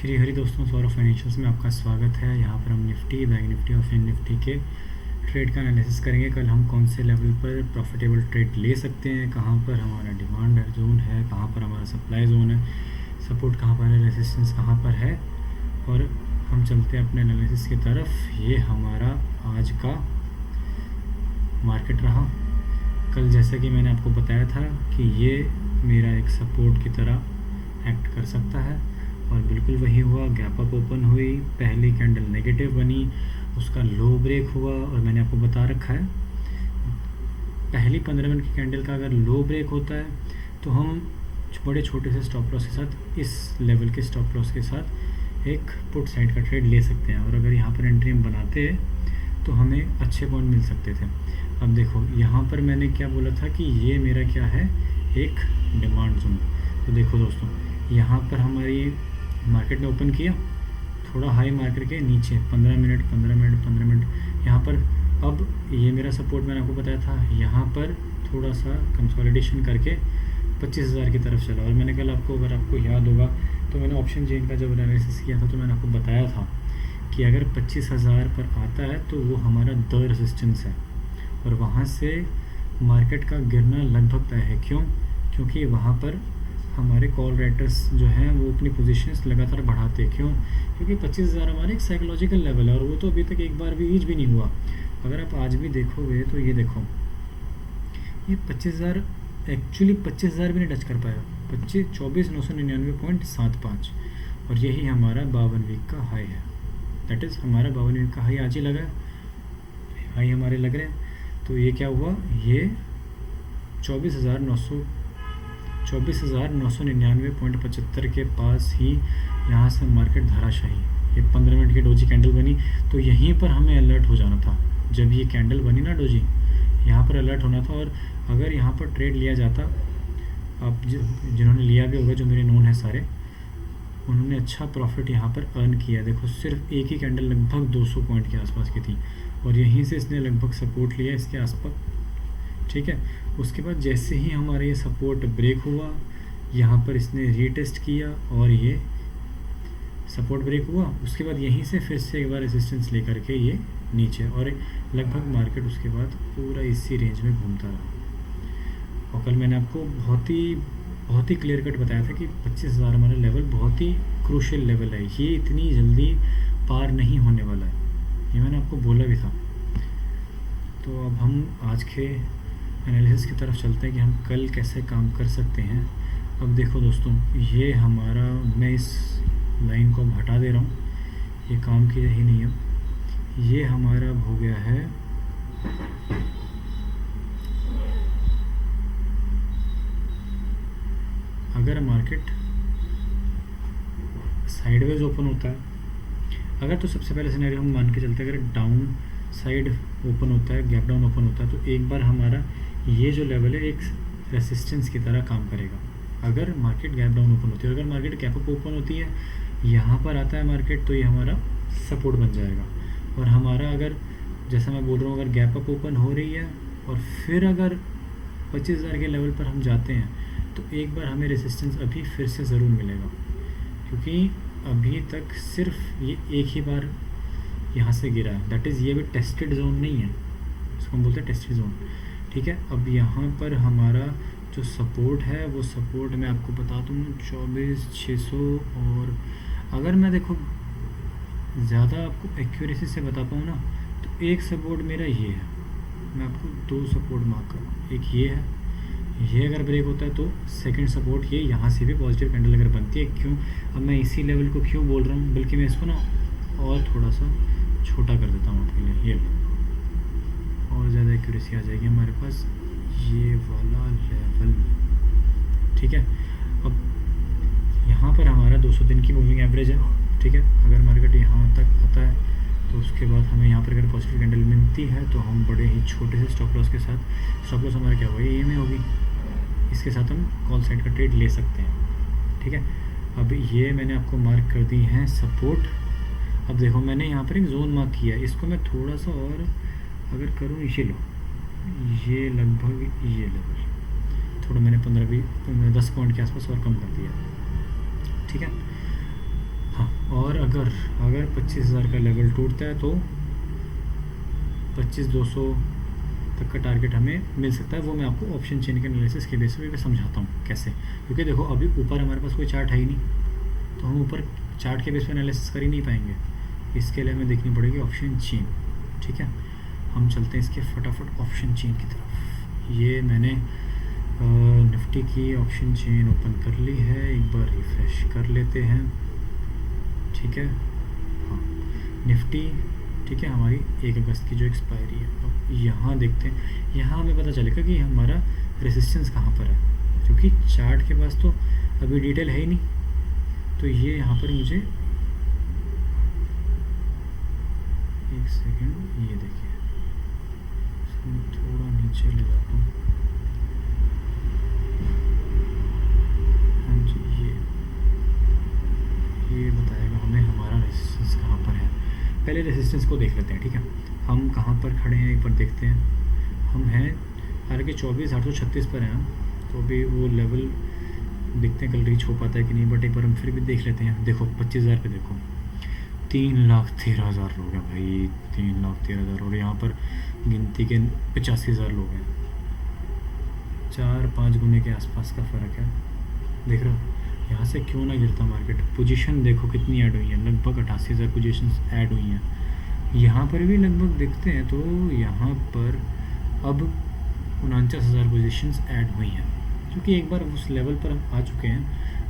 श्री हरि दोस्तों, सौरभ फाइनेंशियल्स में आपका स्वागत है। यहाँ पर हम निफ्टी, बैंक निफ्टी और फिन निफ्टी के ट्रेड का एनालिसिस करेंगे। कल हम कौन से लेवल पर प्रॉफिटेबल ट्रेड ले सकते हैं, कहाँ पर हमारा डिमांड जोन है, कहाँ पर हमारा सप्लाई जोन है, सपोर्ट कहाँ पर है, रेजिस्टेंस कहाँ पर है। और हम चलते हैं अपने एनालिसिस की तरफ। ये हमारा आज का मार्केट रहा। कल जैसा कि मैंने आपको बताया था कि ये मेरा एक सपोर्ट की तरह एक्ट कर सकता है, और बिल्कुल वही हुआ। गैप अप ओपन हुई, पहली कैंडल नेगेटिव बनी, उसका लो ब्रेक हुआ। और मैंने आपको बता रखा है, पहली 15 मिनट की कैंडल का अगर लो ब्रेक होता है तो हम बड़े छोटे से स्टॉप लॉस के साथ, इस लेवल के स्टॉप लॉस के साथ एक पुट साइड का ट्रेड ले सकते हैं। और अगर यहाँ पर एंट्री हम बनाते हैं तो हमें अच्छे पॉइंट मिल सकते थे। अब देखो यहाँ पर मैंने क्या बोला था कि ये मेरा क्या है, एक डिमांड जोन। तो देखो दोस्तों, यहाँ पर हमारी मार्केट ने ओपन किया, थोड़ा हाई मार्केट के नीचे 15 मिनट यहाँ पर। अब ये मेरा सपोर्ट मैंने आपको बताया था, यहाँ पर थोड़ा सा कंसोलिडेशन करके 25,000 की तरफ चला। और मैंने कल आपको, अगर आपको याद होगा तो मैंने ऑप्शन चेन का जब एनालिसिस किया था तो मैंने आपको बताया था कि अगर 25,000 पर आता है तो वो हमारा द रेजिस्टेंस है, और वहाँ से मार्केट का गिरना लगभग तय है। क्यों? क्योंकि वहाँ पर हमारे कॉल राइटर्स जो हैं वो अपनी पोजीशंस लगातार बढ़ाते हैं। क्यों? क्योंकि 25,000 हमारे एक साइकोलॉजिकल लेवल है, और वो तो अभी तक एक बार भी रीच भी नहीं हुआ। अगर आप आज भी देखोगे तो ये देखो, ये 25,000 एक्चुअली 25,000 भी नहीं टच कर पाया। 24,999.75, और यही हमारा 52 वीक का हाई है। दैट इज़ हमारा 52 वीक का हाई आज ही लगा है, हाई हमारे लग रहे हैं। तो ये क्या हुआ, ये 24,999.75 के पास ही यहाँ से मार्केट धराशाही। ये 15 मिनट की डोजी कैंडल बनी, तो यहीं पर हमें अलर्ट हो जाना था। जब ये कैंडल बनी ना डोजी, यहाँ पर अलर्ट होना था। और अगर यहाँ पर ट्रेड लिया जाता, आप जिन्होंने लिया भी होगा, जो मेरे नोन है सारे, उन्होंने अच्छा प्रॉफिट यहाँ पर अर्न किया। देखो, सिर्फ एक ही कैंडल लगभग 200 पॉइंट के आसपास की थी, और यहीं से इसने लगभग सपोर्ट लिया इसके आसपास। ठीक है, उसके बाद जैसे ही हमारा ये सपोर्ट ब्रेक हुआ, यहाँ पर इसने रीटेस्ट किया, और ये सपोर्ट ब्रेक हुआ। उसके बाद यहीं से फिर से एक बार रेजिस्टेंस लेकर के ये नीचे, और लगभग मार्केट उसके बाद पूरा इसी रेंज में घूमता रहा। और कल मैंने आपको बहुत ही क्लियर कट बताया था कि 25,000 हमारा लेवल बहुत ही क्रूशियल लेवल है, ये इतनी जल्दी पार नहीं होने वाला है, ये मैंने आपको बोला भी था। तो अब हम आज के एनालिसिस की तरफ चलते हैं कि हम कल कैसे काम कर सकते हैं। अब देखो दोस्तों, ये हमारा, मैं इस लाइन को अब हटा दे रहा हूँ, ये काम की ही नहीं है। ये हमारा अब हो गया है अगर मार्केट साइडवेज ओपन होता है, अगर, तो सबसे पहले सिनेरियो हम मान के चलते हैं, अगर डाउन साइड ओपन होता है, गैप डाउन ओपन होता है, तो एक बार हमारा ये जो लेवल है एक रेसिस्टेंस की तरह काम करेगा। अगर मार्केट गैप डाउन ओपन होती है, अगर मार्केट गैप अप ओपन होती है, यहाँ पर आता है मार्केट, तो ये हमारा सपोर्ट बन जाएगा। और हमारा, अगर जैसा मैं बोल रहा हूँ, अगर गैप अप ओपन हो रही है और फिर अगर 25,000 के लेवल पर हम जाते हैं, तो एक बार हमें रेजिस्टेंस अभी फिर से ज़रूर मिलेगा, क्योंकि अभी तक सिर्फ ये एक ही बार यहाँ से गिरा है। दैट इज़, ये भी टेस्टेड जोन नहीं है, इसको हम बोलते हैं टेस्टेड जोन। ठीक है, अब यहाँ पर हमारा जो सपोर्ट है, वो सपोर्ट मैं आपको बता दूँ 24,600। और अगर मैं देखो ज़्यादा आपको एक्यूरेसी से बता पाऊँ ना, तो एक सपोर्ट मेरा ये है, मैं आपको 2 सपोर्ट मार्क कर रहा हूँ। एक ये है, ये अगर ब्रेक होता है तो सेकंड सपोर्ट ये यहाँ से भी पॉजिटिव कैंडल अगर बनती है। क्यों? अब मैं इसी लेवल को क्यों बोल रहा हूँ, बल्कि मैं इसको ना और थोड़ा सा छोटा कर देता हूँ आपके लिए, ये और ज़्यादा एक्यूरेसी आ जाएगी हमारे पास, ये वाला लेवल। ठीक है, अब यहाँ पर हमारा 200 दिन की मूविंग एवरेज है। ठीक है, अगर मार्केट यहाँ तक आता है तो उसके बाद हमें यहाँ पर अगर पॉजिटिव कैंडल मिलती है तो हम बड़े ही छोटे से स्टॉप लॉस के साथ, स्टॉप लॉस हमारा क्या होगा, ये में होगी, इसके साथ हम कॉल साइड का ट्रेड ले सकते हैं। ठीक है, अब ये मैंने आपको मार्क कर दी हैं सपोर्ट। अब देखो, मैंने यहाँ पर एक जोन मार्क किया है, इसको मैं थोड़ा सा और अगर करूँ, ये लो, ये लगभग ये लेवल थोड़ा मैंने 15-10 पॉइंट के आसपास और कम कर दिया। ठीक है, हाँ, और अगर 25,000 का लेवल टूटता है तो 25,200 तक का टारगेट हमें मिल सकता है। वो मैं आपको ऑप्शन चेन के एनालिसिस के बेस पे समझाता हूँ कैसे, क्योंकि देखो अभी ऊपर हमारे पास कोई चार्ट है ही नहीं, तो हम ऊपर चार्ट के बेस पे एनालिसिस कर ही नहीं पाएंगे। इसके लिए हमें देखनी पड़ेगी ऑप्शन चेन। ठीक है, हम चलते हैं इसके फटाफट ऑप्शन चेन की तरफ। ये मैंने निफ्टी की ऑप्शन चेन ओपन कर ली है, एक बार रिफ़्रेश कर लेते हैं। ठीक है, हाँ निफ्टी, ठीक है, हमारी 1 अगस्त की जो एक्सपायरी है। अब यहाँ देखते हैं, यहाँ हमें पता चलेगा कि हमारा रेजिस्टेंस कहाँ पर है, क्योंकि चार्ट के पास तो अभी डिटेल है ही नहीं। तो ये यहाँ पर मुझे एक सेकंड, ये देखिए थोड़ा नीचे ले जाता हूँ। हाँ जी, ये बताएगा हमें हमारा रेजिस्टेंस कहाँ पर है। पहले रेजिस्टेंस को देख लेते हैं। ठीक है, हम कहाँ पर खड़े हैं एक बार देखते हैं। हम हैं हालांकि 24,836 पर हैं, तो अभी वो लेवल देखते हैं कल रीच हो पाता है कि नहीं, बट एक बार हम फिर भी देख लेते हैं। देखो 25,000 पे देखो 3,13,000 लोग हैं भाई, 3,13,000। और यहाँ पर गिनती के 85,000 लोग हैं, 4-5 गुने के आसपास का फ़र्क है। देख रहे हो, यहाँ से क्यों ना गिरता मार्केट। पोजीशन देखो कितनी ऐड हुई है, लगभग 88,000 पोजीशंस ऐड हुई हैं। यहाँ पर भी लगभग देखते हैं तो यहाँ पर अब 49,000 पोजीशंस ऐड हुई हैं, क्योंकि एक बार उस लेवल पर हम आ चुके हैं।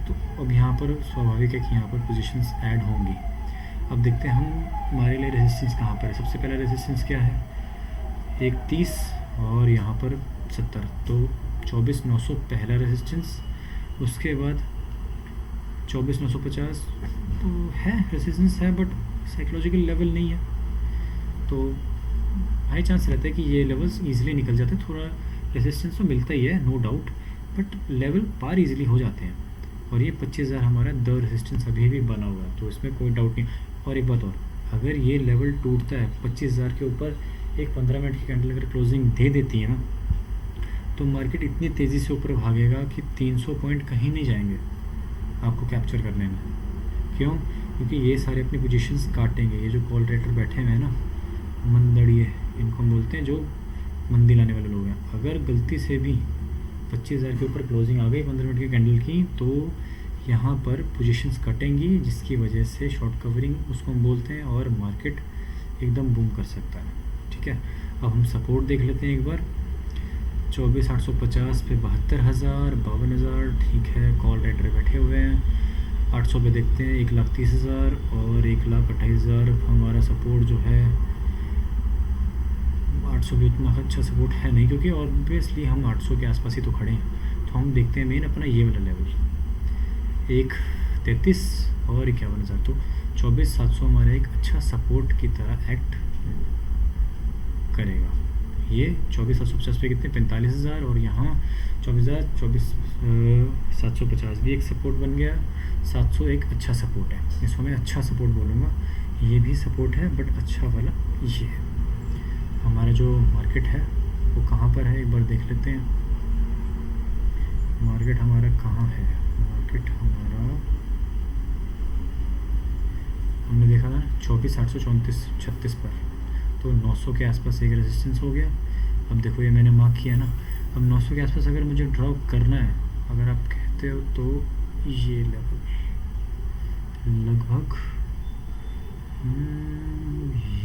तो अब यहाँ पर स्वाभाविक है कि यहाँ पर पोजीशंस ऐड होंगी। अब देखते हैं हम हमारे लिए रेजिस्टेंस कहाँ पर है। सबसे पहला रेजिस्टेंस क्या है, 31 और यहाँ पर 70, तो 24,900 पहला रेजिस्टेंस। उसके बाद 24,950 तो है, रेजिस्टेंस है, बट साइकोलॉजिकल लेवल नहीं है, तो हाई चांस रहता है कि ये लेवल्स ईजिली निकल जाते हैं। थोड़ा रेजिस्टेंस तो मिलता ही है नो डाउट, बट लेवल पार ईजिली हो जाते हैं। और ये 25,000 हमारा द रेजिस्टेंस अभी भी बना हुआ है, तो इसमें कोई डाउट नहीं। और एक बात और, अगर ये लेवल टूटता है 25,000 के ऊपर, एक 15 मिनट की कैंडल अगर क्लोजिंग दे देती है ना, तो मार्केट इतनी तेज़ी से ऊपर भागेगा कि 300 पॉइंट कहीं नहीं जाएंगे आपको कैप्चर करने में। क्यों? क्योंकि ये सारे अपनी पोजीशंस काटेंगे। ये जो कॉल ट्रेडर बैठे हुए हैं ना, मंदड़िए इनको बोलते हैं, जो मंदी लाने वाले लोग हैं। अगर गलती से भी 25,000 के ऊपर क्लोजिंग आ गई 15 मिनट की कैंडल की, तो यहाँ पर पोजीशंस कटेंगी, जिसकी वजह से शॉर्ट कवरिंग उसको हम बोलते हैं, और मार्केट एकदम बूम कर सकता है। ठीक है, अब हम सपोर्ट देख लेते हैं एक बार। 24,850 पे 72,000, 52,000, ठीक है, कॉल ट्रेडर बैठे हुए हैं। 800 पे देखते हैं 1,30,000 और 1,28,000 हमारा सपोर्ट जो है। 800 भी इतना अच्छा सपोर्ट है नहीं, क्योंकि ऑब्वियसली हम 800 के आसपास ही तो खड़े हैं। तो हम देखते हैं मेन अपना ये वाला लेवल 1,33 और 51,000, तो 24,700 हमारा एक अच्छा सपोर्ट की तरह एक्ट करेगा। ये 24,750 पे कितने 45,000, और यहाँ 24,750 भी एक सपोर्ट बन गया। 700 एक अच्छा सपोर्ट है, इसको मैं अच्छा सपोर्ट बोलूँगा। ये भी सपोर्ट है, बट अच्छा वाला ये है। हमारा जो मार्केट है वो कहाँ पर है एक बार देख लेते हैं। मार्केट हमारा कहाँ है, मार्केट हमारा हमने देखा था 24,836 पर, तो 900 के आसपास एक रेजिस्टेंस हो गया। अब देखो ये मैंने मार्क किया ना, अब 900 के आसपास अगर मुझे ड्रॉप करना है, अगर आप कहते हो, तो ये लेवल लगभग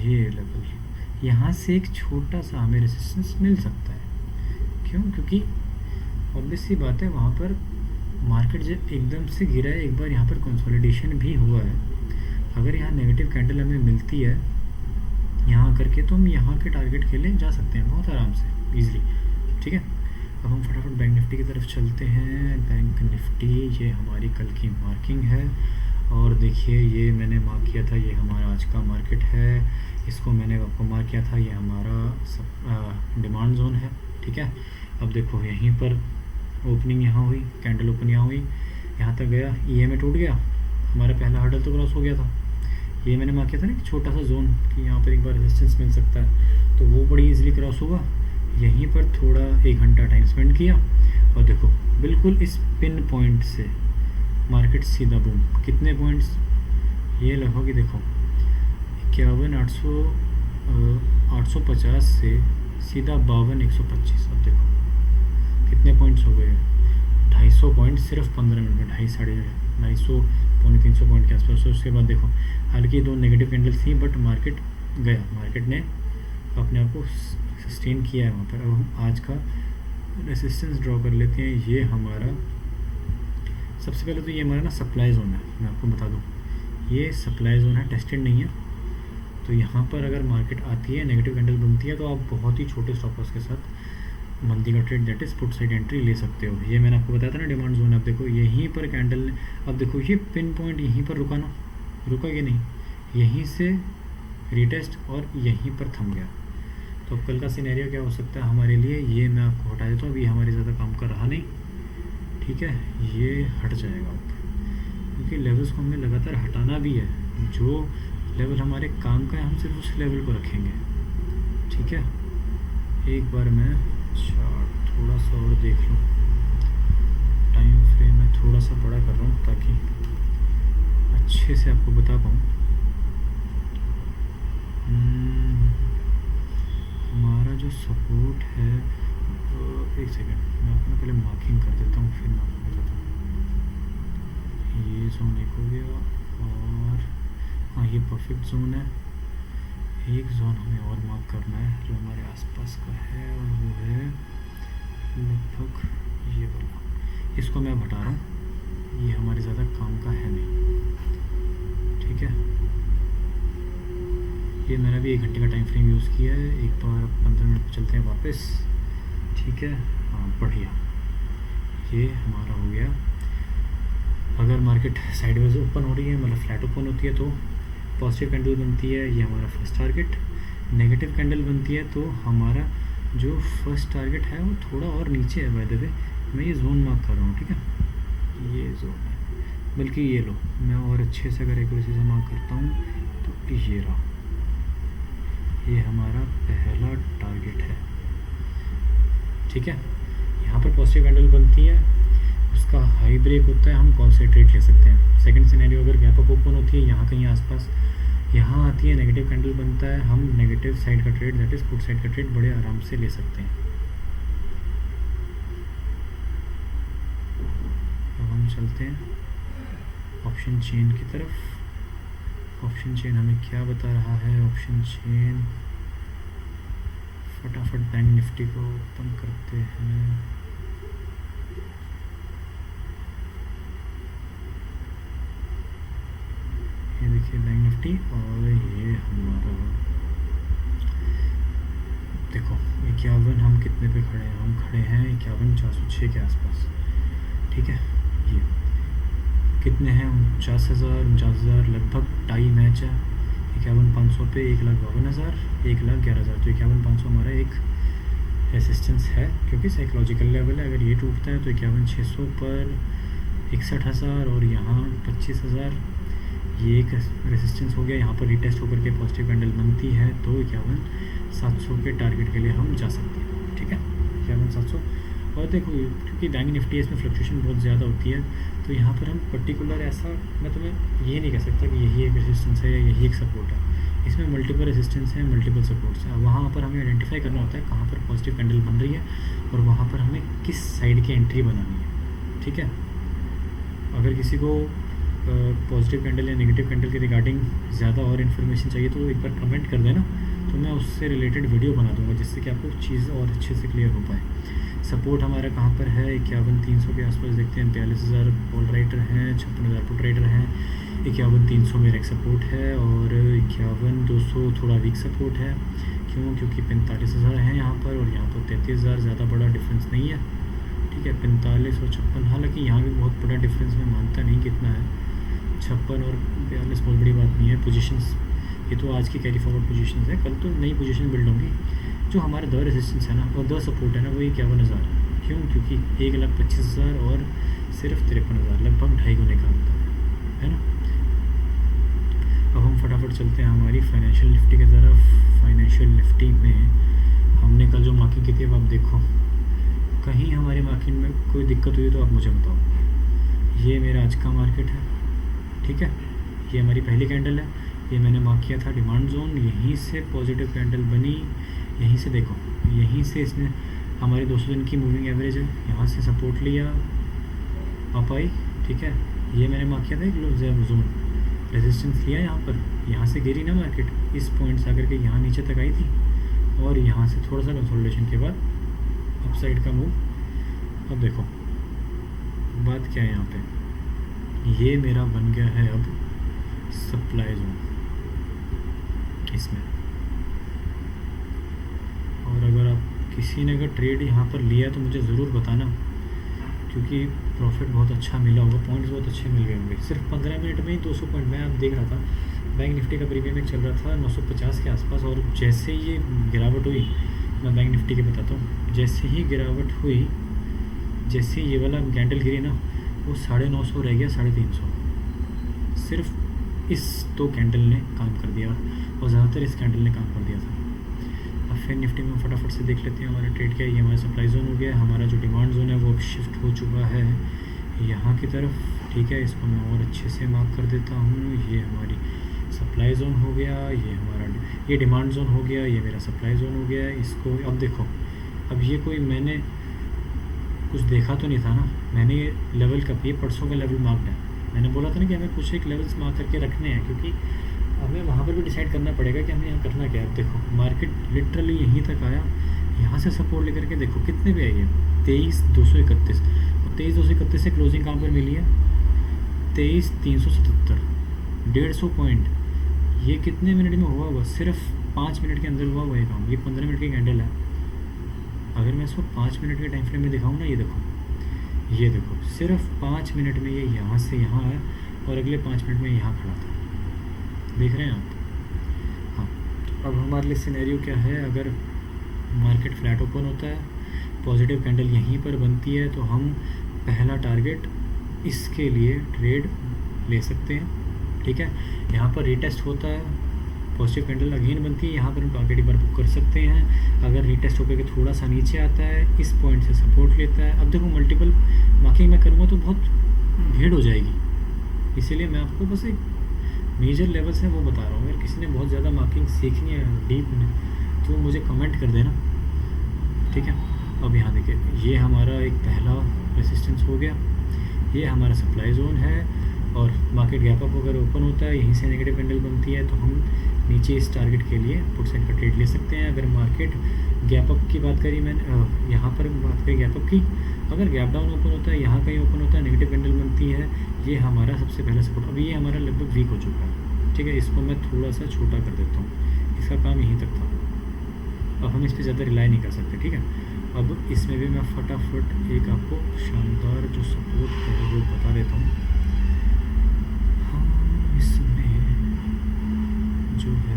ये लेवल यहाँ से एक छोटा सा हमें रेजिस्टेंस मिल सकता है। क्यों? क्योंकि ऑब्वियस सी बात है, वहाँ पर मार्केट जब एकदम से गिरा है, एक बार यहाँ पर कंसोलिडेशन भी हुआ है। अगर यहाँ नेगेटिव कैंडल हमें मिलती है यहाँ करके, तो हम यहाँ के टारगेट के लिए जा सकते हैं बहुत आराम से, ईजिली। ठीक है, अब हम फटाफट बैंक निफ्टी की तरफ चलते हैं। बैंक निफ्टी ये हमारी कल की मार्किंग है, और देखिए ये मैंने मार्क किया था, ये हमारा आज का मार्केट है। इसको मैंने आपको मार्क किया था, ये हमारा डिमांड जोन है। ठीक है, अब देखो यहीं पर ओपनिंग यहाँ हुई, कैंडल ओपन यहाँ हुई, यहाँ तक गया, EMA टूट गया, हमारा पहला हर्डल तो क्रॉस हो गया था। ये मैंने मार्क किया था ना कि छोटा सा जोन कि यहाँ पर एक बार रेजिस्टेंस मिल सकता है, तो वो बड़ी इजीली क्रॉस हुआ। यहीं पर थोड़ा 1 घंटा टाइम स्पेंड किया, और देखो बिल्कुल इस पिन पॉइंट से मार्केट सीधा बूम। कितने पॉइंट्स? ये लगभग देखो 51,850 से सीधा 52,125। अब देखो कितने पॉइंट्स हो गए, 250 पॉइंट सिर्फ 15 मिनट में, 250 पौने 300 पॉइंट के आसपास। तो उसके बाद देखो हालांकि 2 नेगेटिव कैंडल्स थी बट मार्केट गया, मार्केट ने अपने आप को सस्टेन किया है वहाँ पर। अब हम आज का रेसिस्टेंस ड्रॉ कर लेते हैं। ये हमारा सबसे पहले तो ये हमारा ना सप्लाई जोन है, मैं आपको बता दूँ ये सप्लाई जोन है, टेस्टेड नहीं है। तो यहाँ पर अगर मार्केट आती है नेगेटिव कैंडल बनती है तो आप बहुत ही छोटे स्टॉप लॉस के साथ मंदी का trade that is put side entry ले सकते हो। ये मैंने आपको बताया था ना डिमांड जोन। अब देखो यहीं पर कैंडल ने, अब देखो ये पिन पॉइंट यहीं पर रुका ना, रुका कि नहीं, यहीं से रीटेस्ट और यहीं पर थम गया। तो अब कल का सिनेरियो क्या हो सकता है हमारे लिए, ये मैं आपको हटा देता हूँ, अभी हमारे ज़्यादा काम कर रहा नहीं, ठीक है, ये हट जाएगा अब, क्योंकि लेवल्स को हमें लगातार हटाना भी है। जो लेवल हमारे काम का है हम सिर्फ उस लेवल को रखेंगे, ठीक है। एक बार मैं चार्ट थोड़ा सा और देख लूँ, टाइम फ्रेम मैं थोड़ा सा बड़ा कर रहा हूँ ताकि अच्छे से आपको बता पाऊँ। हमारा जो सपोर्ट है, एक सेकेंड मैं आपको पहले मार्किंग कर देता हूँ फिर मैं आपको बताता हूँ। ये जोन एक हो गया और हाँ ये परफेक्ट जोन है। एक जोन हमें और मार्क करना है जो हमारे आसपास का है और वो है लगभग ये वाला, इसको मैं हटा रहा हूँ, ये हमारे ज़्यादा काम का है नहीं, ठीक है। ये मैंने भी 1 घंटे का टाइम फ्रेम यूज़ किया है। एक बार 15 मिनट चलते हैं वापस, ठीक है, हाँ बढ़िया, ये हमारा हो गया। अगर मार्केट साइडवेज ओपन हो रही है, मतलब फ्लैट ओपन होती है तो पॉजिटिव कैंडल बनती है, ये हमारा फर्स्ट टारगेट। नेगेटिव कैंडल बनती है तो हमारा जो फर्स्ट टारगेट है वो थोड़ा और नीचे है, बाय द वे मैं ये जोन मार्क कर रहा हूँ, ठीक है, ये जोन है, बल्कि ये लो मैं और अच्छे से अगर एक्यूरेसी से मार्क करता हूँ तो ये रहा, ये हमारा पहला टारगेट है, ठीक है। यहाँ पर पॉजिटिव कैंडल बनती है, उसका हाई ब्रेक होता है, हम कॉल से ट्रेड ले सकते हैं। सेकंड सिनेरियो अगर गैप अप ओपन होती है यहाँ कहीं आसपास, यहाँ आती है नेगेटिव कैंडल बनता है, हम नेगेटिव साइड का trade that is put side का ट्रेड बड़े आराम से ले सकते हैं। अब हम चलते हैं ऑप्शन चेन की तरफ। ऑप्शन चेन हमें क्या बता रहा है, ऑप्शन चेन फटाफट बैंक निफ्टी को ओपन करते हैं। ये देखिए बैंक निफ्टी और ये हमारा देखो 51, हम कितने पे खड़े हैं, हम खड़े हैं 51,406 के आसपास, ठीक है। ये कितने हैं, 49,000 लगभग टाई मैच है। 51,500 पे 1,52,000, 1,11,000, तो 51,500 हमारा एक रेसिस्टेंस है क्योंकि साइकोलॉजिकल लेवल है। अगर ये टूटता है तो 51,600 पर 61,000 और यहाँ 25,000, ये एक रेसिस्टेंस हो गया। यहाँ पर रिटेस्ट होकर के पॉजिटिव कैंडल बनती है तो 51,700 के टारगेट के लिए हम जा सकते हैं, ठीक है, 51,700। और देखो क्योंकि बैंक निफ्टी इसमें फ्लक्चुएशन बहुत ज़्यादा होती है तो यहाँ पर हम पर्टिकुलर ऐसा, मैं तुम्हें ये नहीं कह सकता कि यही एक रेसिस्टेंस है या यही एक सपोर्ट है। इसमें मल्टीपल रेसिस्टेंस है, मल्टीपल सपोर्ट्स हैं। वहाँ पर हमें आइडेंटिफाई करना होता है कहाँ पर पॉजिटिव कैंडल बन रही है और वहाँ पर हमें किस साइड की एंट्री बनानी है, ठीक है। अगर किसी को पॉजिटिव कैंडल या नेगेटिव कैंडल के रिगार्डिंग ज़्यादा और इन्फॉर्मेशन चाहिए तो एक बार कमेंट कर देना, तो मैं उससे रिलेटेड वीडियो बना दूंगा जिससे कि आपको चीज़ और अच्छे से क्लियर हो पाए। सपोर्ट हमारा कहाँ पर है, 51,300 के आसपास देखते हैं। 42,000 कॉल राइटर हैं, 56,000 पुट राइटर हैं। 51,300 मेरा एक सपोर्ट है और 51,200 थोड़ा वीक सपोर्ट है। क्यों, क्योंकि 45,000 हैं यहाँ पर और यहाँ पर 33,000, ज़्यादा बड़ा डिफरेंस नहीं है, ठीक है। 45 और 56, हालांकि यहाँ भी बहुत बड़ा डिफरेंस मैं मानता नहीं कितना है, 56 और 42 बहुत बड़ी बात नहीं है। पोजीशंस ये तो आज की कैरी फॉरवर्ड पोजीशंस है, कल तो नई पोजीशन बिल्ड होंगी। जो हमारे 2 रेजिस्टेंस है ना और 2 सपोर्ट है ना, वही 51,000 है। क्यों, क्योंकि 1,25,000 और सिर्फ 53,000, लगभग 2.5 गुने का अंतर है ना। अब हम फटाफट चलते हैं हमारी फाइनेंशियल निफ्टी की तरफ। फाइनेंशियल निफ्टी में हमने कल जो मार्किंग की थी, अब आप देखो कहीं हमारी मार्किंग में कोई दिक्कत हुई तो आप मुझे बताओ। ये मेरा आज का मार्केट है, ठीक है, ये हमारी पहली कैंडल है, ये मैंने मार्क किया था डिमांड जोन, यहीं से पॉजिटिव कैंडल बनी, यहीं से देखो, यहीं से इसने हमारी 200 दिन की मूविंग एवरेज है, यहाँ से सपोर्ट लिया, अप आई, ठीक है। ये मैंने मार्क किया था एक जोन, रेजिस्टेंस लिया यहाँ पर, यहाँ से गिरी ना मार्केट, इस पॉइंट से आकर के यहाँ नीचे तक आई थी, और यहाँ से थोड़ा सा कंसोलिडेशन के बाद अप साइड का मूव। अब देखो बात क्या है यहाँ पे, ये मेरा बन गया है अब सप्लाई जोन इसमें। और अगर आप किसी ने अगर ट्रेड यहाँ पर लिया तो मुझे ज़रूर बताना, क्योंकि प्रॉफिट बहुत अच्छा मिला होगा, पॉइंट्स बहुत अच्छे मिल गए होंगे। सिर्फ 15 मिनट में ही 200 पॉइंट। मैं आप देख रहा था बैंक निफ्टी का प्रीमियम एक चल रहा था 950 के आसपास, और जैसे ही ये गिरावट हुई, मैं बैंक निफ्टी के बताता हूँ, जैसे ही गिरावट हुई, जैसे ये वाला कैंडल गिरी ना, वो 950 रह गया 350। सिर्फ इस 2 कैंडल ने काम कर दिया, और ज़्यादातर इस कैंडल ने काम कर दिया था। अब फिर निफ्टी में फटाफट से देख लेते हैं हमारा ट्रेड क्या है। ये हमारा सप्लाई जोन हो गया, हमारा जो डिमांड जोन है वो अब शिफ्ट हो चुका है यहाँ की तरफ, ठीक है। इसको मैं और अच्छे से मार्क कर देता हूँ। ये हमारी सप्लाई जोन हो गया, ये हमारा ये डिमांड जोन हो गया, ये मेरा सप्लाई जोन हो गया। इसको अब देखो, अब ये कोई मैंने कुछ देखा तो नहीं था ना, मैंने ये लेवल का, ये परसों का लेवल मार्क्ड है। मैंने बोला था ना कि हमें कुछ एक लेवल्स मार्क करके रखने हैं, क्योंकि हमें वहाँ पर भी डिसाइड करना पड़ेगा कि हमें यहाँ करना क्या है। अब देखो मार्केट लिटरली यहीं तक आया, यहाँ से सपोर्ट लेकर के देखो कितने पे आई है, 23,231, और 23,231 से क्लोजिंग कहाँ पर मिली है, 23,377, 150 पॉइंट। ये कितने मिनट में हुआ होगा, सिर्फ 5 मिनट के अंदर हुआ हुआ ये काम। ये 15 मिनट की कैंडल है, अगर मैं इसको 5 मिनट के टाइम फ्रेम में दिखाऊँ ना, ये देखो सिर्फ 5 मिनट में ये यहाँ से यहाँ आया, और अगले 5 मिनट में यहाँ खड़ा था, देख रहे हैं आप। हाँ, तो अब हमारे लिए सिनेरियो क्या है, अगर मार्केट फ्लैट ओपन होता है, पॉजिटिव कैंडल यहीं पर बनती है, तो हम पहला टारगेट इसके लिए ट्रेड ले सकते हैं, ठीक है। यहाँ पर रीटेस्ट होता है, पॉजिटिव कैंडल अगेन बनती है, यहाँ पर हम टारगेट एक बार बुक कर सकते हैं। अगर रीटेस्ट होकर के थोड़ा सा नीचे आता है, इस पॉइंट से सपोर्ट लेता है। अब देखो मल्टीपल मार्किंग मैं करूँगा तो बहुत भीड़ हो जाएगी, इसीलिए मैं आपको बस एक मेजर लेवल्स हैं वो बता रहा हूँ। अगर किसी ने बहुत ज़्यादा मार्किंग सीखनी है डीप में, तो मुझे कमेंट कर देना, ठीक है। अब यहाँ देखिए, ये हमारा एक पहला रेसिस्टेंस हो गया, ये हमारा सप्लाई जोन है, और मार्केट गैप अप अगर ओपन होता है, यहीं से नेगेटिव कैंडल बनती है, तो हम नीचे इस टारगेट के लिए पुट साइड का ट्रेड ले सकते हैं। अगर मार्केट गैप अप की बात करी मैंने, यहाँ पर बात करी गैप अप की, अगर गैप डाउन ओपन होता है, यहाँ कहीं ओपन होता है, नेगेटिव कैंडल बनती है, ये हमारा सबसे पहला सपोर्ट। अभी ये हमारा लगभग वीक हो चुका है, ठीक है। इसको मैं थोड़ा सा छोटा कर देता हूँ, इसका काम यहीं तक था, अब हम इस पर ज़्यादा रिलाई नहीं कर सकते, ठीक है। अब इसमें भी मैं फटाफट एक आपको शानदार जो सपोर्ट है वो बता देता हूँ। हाँ, इसमें जो है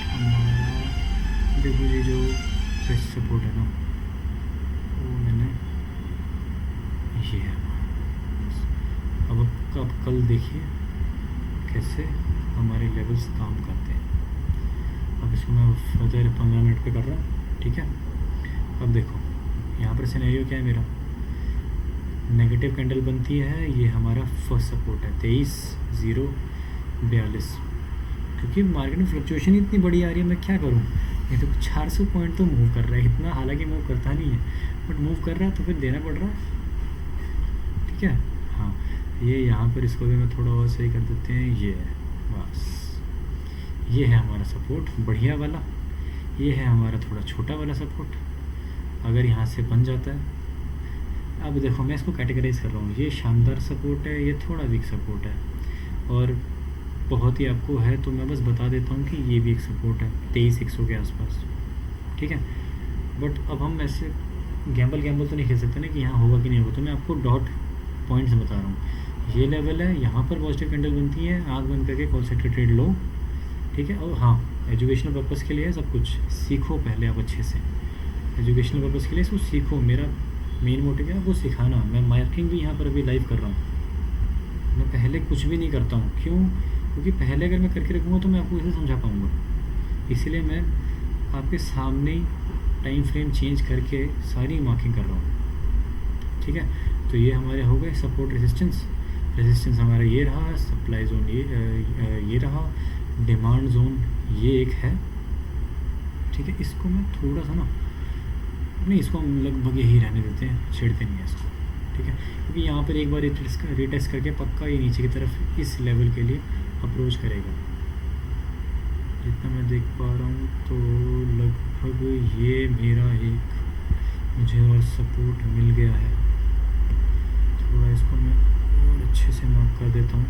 हमारा देखो, ये जो बेस्ट सपोर्ट है ना, वो मैंने ये है। अब कल देखिए कैसे हमारे लेवल्स काम करते हैं। अब इसको मैं फर्दर 15 मिनट पे कर रहा हूँ, ठीक है। अब देखो यहाँ पर सिनेरियो क्या है मेरा, नेगेटिव कैंडल बनती है, ये हमारा फर्स्ट सपोर्ट है 23,042, क्योंकि मार्केट में फ्लक्चुएशन इतनी बड़ी आ रही है, मैं क्या करूँ। ये तो 400 पॉइंट तो मूव कर रहा है, इतना हालांकि मूव करता नहीं है, बट मूव कर रहा है तो फिर देना पड़ रहा है, ठीक है। हाँ, ये यहाँ पर इसको भी मैं थोड़ा और सही कर देते हैं, ये है बस, ये है हमारा सपोर्ट बढ़िया वाला, ये है हमारा थोड़ा छोटा वाला सपोर्ट। अगर यहाँ से बन जाता है, अब देखो मैं इसको कैटेगराइज कर रहा हूँ, ये शानदार सपोर्ट है, ये थोड़ा वीक सपोर्ट है, और बहुत ही आपको है तो मैं बस बता देता हूँ कि ये भी एक सपोर्ट है 23,100 के आसपास, ठीक है। बट अब हम ऐसे गैम्बल तो नहीं खेल सकते ना कि यहाँ होगा कि नहीं होगा, तो मैं आपको डॉट पॉइंट्स बता रहा हूँ। ये लेवल है, यहाँ पर पॉजिटिव कैंडल बनती है, आँख बंद करके कॉल सेक्टर ट्रेड लो, ठीक है। और हाँ, एजुकेशनल पर्पज़ के लिए है सब कुछ, सीखो पहले आप अच्छे से, एजुकेशनल पर्पज़ के लिए इसको सीखो। मेरा मेन मोटिव है वो सिखाना। मैं मार्किंग भी यहाँ पर अभी लाइव कर रहा हूँ, मैं पहले कुछ भी नहीं करता हूँ, क्यों? क्योंकि पहले अगर मैं करके रखूँगा तो मैं आपको इसे समझा पाऊँगा, इसीलिए मैं आपके सामने टाइम फ्रेम चेंज करके सारी मार्किंग कर रहा हूँ, ठीक है। तो ये हमारे हो गए सपोर्ट रेजिस्टेंस। रेजिस्टेंस हमारा ये रहा, सप्लाई जोन ये रहा, डिमांड जोन ये एक है, ठीक है। इसको मैं थोड़ा सा ना, नहीं इसको हम लगभग यही रहने देते हैं, छेड़ते नहीं है इसको, ठीक है, क्योंकि यहाँ पर एक बार रिटेस्ट करके पक्का ये नीचे की तरफ इस लेवल के लिए अप्रोच करेगा। जितना मैं देख पा रहा हूँ तो लगभग ये मेरा एक मुझे और सपोर्ट मिल गया है। थोड़ा इसको मैं और अच्छे से मार्क कर देता हूँ।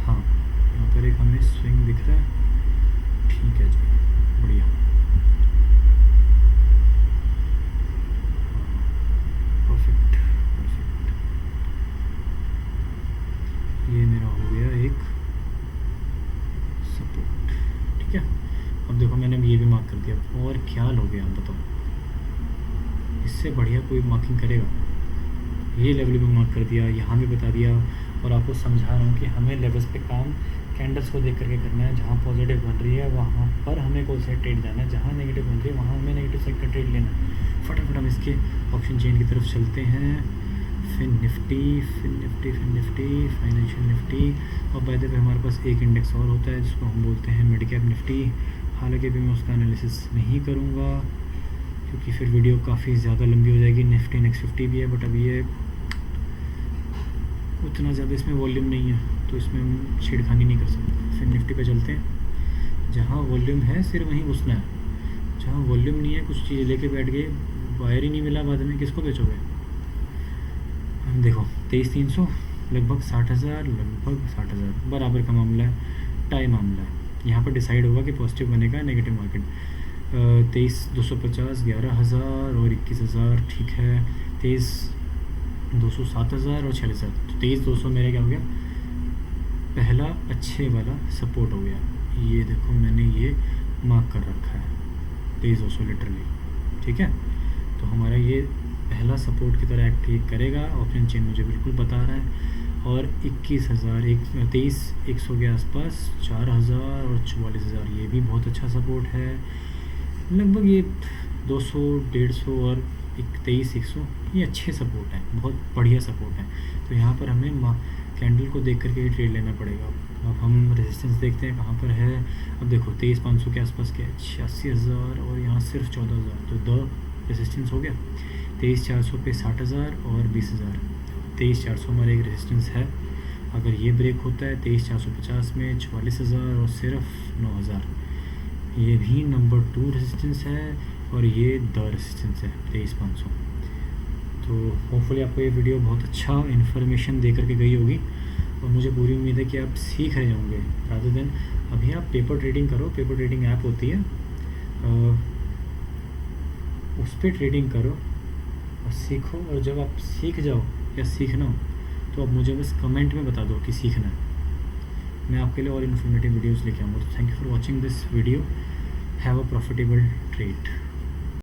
हाँ, यहाँ पर एक हमें स्विंग दिख रहा है, ठीक है जी, बढ़िया। परफेक्ट परफेक्ट, ये मेरा हो गया एक सपोर्ट, ठीक है। अब देखो मैंने ये भी मार्क कर दिया, और क्या लोगे आप बताओ, इससे बढ़िया कोई मार्किंग करेगा। ये लेवल भी मार्क कर दिया, यहाँ भी बता दिया, और आपको समझा रहा हूँ कि हमें लेवल्स पे काम कैंडल्स को देख करके करना है। जहाँ पॉजिटिव बन रही है वहाँ पर हमें कॉल साइड ट्रेड जाना है, जहाँ नेगेटिव बन रही है वहाँ हमें नेगेटिव साइड का ट्रेड लेना है। फटाफट हम इसके ऑप्शन चेन की तरफ चलते हैं। फिन निफ्टी, फाइनेंशियल निफ्टी, और बाय द वे हमारे पास एक इंडेक्स और होता है जिसको हम बोलते हैं मिड कैप निफ्टी। हालांकि अभी मैं उसका एनालिसिस नहीं करूँगा क्योंकि फिर वीडियो काफ़ी ज़्यादा लंबी हो जाएगी। निफ्टी नेक्स्ट 50 भी है, बट अभी ये उतना ज़्यादा इसमें वॉल्यूम नहीं है तो इसमें हम छेड़खानी नहीं कर सकते। फिर निफ्टी पे चलते हैं। जहाँ वॉल्यूम है सिर्फ वहीं घुसना है, जहाँ वॉल्यूम नहीं है कुछ चीज़ लेके बैठ गए, वायर ही नहीं मिला, बाद में किसको बेचोगे। देखो 23,300 लगभग 60,000, लगभग 60,000 बराबर का मामला है, टाई मामला है। यहाँ पर डिसाइड होगा कि पॉजिटिव बनेगा नेगेटिव मार्केट। 23,250 11,000 और 21,000, ठीक है। 23,200 7,000 और 46,000, तो 23,200 मेरे क्या हो गया, पहला अच्छे वाला सपोर्ट हो गया। ये देखो मैंने ये मार्क कर रखा है 23,200 लिटरली, ठीक है। तो हमारा ये पहला सपोर्ट की तरह एक्ट ये करेगा, ऑप्शन चेन मुझे बिल्कुल बता रहा है। और 21,000 23,100 के आसपास 4,000 और 44,000, ये भी बहुत अच्छा सपोर्ट है। लगभग ये 200 150 और 23,100 ये अच्छे सपोर्ट हैं, बहुत बढ़िया सपोर्ट हैं। तो यहाँ पर हमें कैंडल को देख करके ही ट्रेड लेना पड़ेगा। अब हम रेजिस्टेंस देखते हैं कहाँ पर है। अब देखो 23,500 के आसपास क्या है, 86,000 और यहाँ सिर्फ 14,000, तो 2 रेजिस्टेंस हो गया। 23,400 पे 60,000 और 20,000, 23,400 हमारा एक रेजिस्टेंस है। अगर ये ब्रेक होता है 23,450 में 44,000 और सिर्फ 9,000, ये भी नंबर 2 रेजिस्टेंस है, और ये द रेजिस्टेंस है 23,500। तो होपफुली आपको ये वीडियो बहुत अच्छा इन्फॉर्मेशन दे करके गई होगी, और मुझे पूरी उम्मीद है कि आप सीख रहे होंगे। रादर देन अभी आप पेपर ट्रेडिंग करो, पेपर ट्रेडिंग ऐप होती है, उस पर ट्रेडिंग करो और सीखो। और जब आप सीख जाओ या सीखना हो तो आप मुझे बस कमेंट में बता दो कि सीखना है, मैं आपके लिए और इन्फॉर्मेटिव वीडियोस लेके आऊँगा। तो thank you for watching this video, have a profitable trade.